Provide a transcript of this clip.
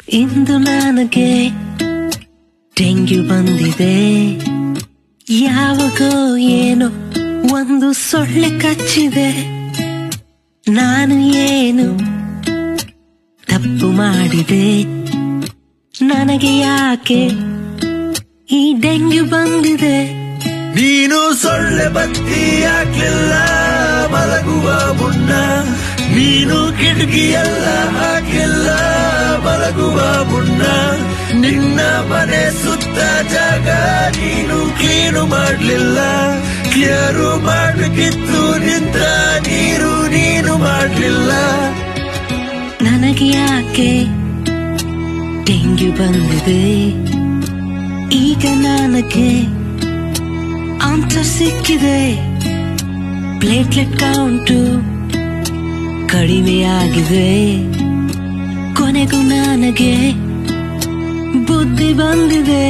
ಇಂದು ನನಗೆ ಡೆಂಗ್ಯೂ ಬಂದಿದೆ. ಯಾವಾಗೋ ಏನೋ ಒಂದು ಸೊಳ್ಳೆ ಕಚ್ಚಿದೆ. ನಾನು ಏನು ತಪ್ಪು ಮಾಡಿದೆ? ನನಗೆ ಯಾಕೆ ಈ ಡೆಂಗ್ಯೂ ಬಂದಿದೆ? ನೀನು ಸೊಳ್ಳೆ ಬತ್ತಿ ಹಾಕ್ಲಿಲ್ಲ ಮಲಗುವ ಮುನ್ನ, ನೀನು ಕಿಟಕಿಯೆಲ್ಲ ಹಾಕಿಲ್ಲ ಮಲಗುವ ಮುನ್ನ, ನಿನ್ನ ಮನೆ ಸುತ್ತ ಜಾಗ ನೀನು ಕ್ಲೀನು ಮಾಡ್ಲಿಲ್ಲ. ಕ್ಲಿಯರು ಮಾಡ್ಬೇಕಿತ್ತು ನಿಂತ ನೀರು ನೀನು ಮಾಡ್ಲಿಲ್ಲ. ನನಗೆ ಯಾಕೆ ಡೆಂಗ್ಯೂ ಬಂದಿದೆ? ಈಗ ನನಗೆ ಆನ್ಸರ್ ಸಿಕ್ಕಿದೆ. ಪ್ಲೇಟ್ಲೆಟ್ ಕೌಂಟು ಕಡಿಮೆಯಾಗಿದೆ. ಕೊನೆಗೂ ನನಗೆ ಬುದ್ಧಿ ಬಂದಿದೆ.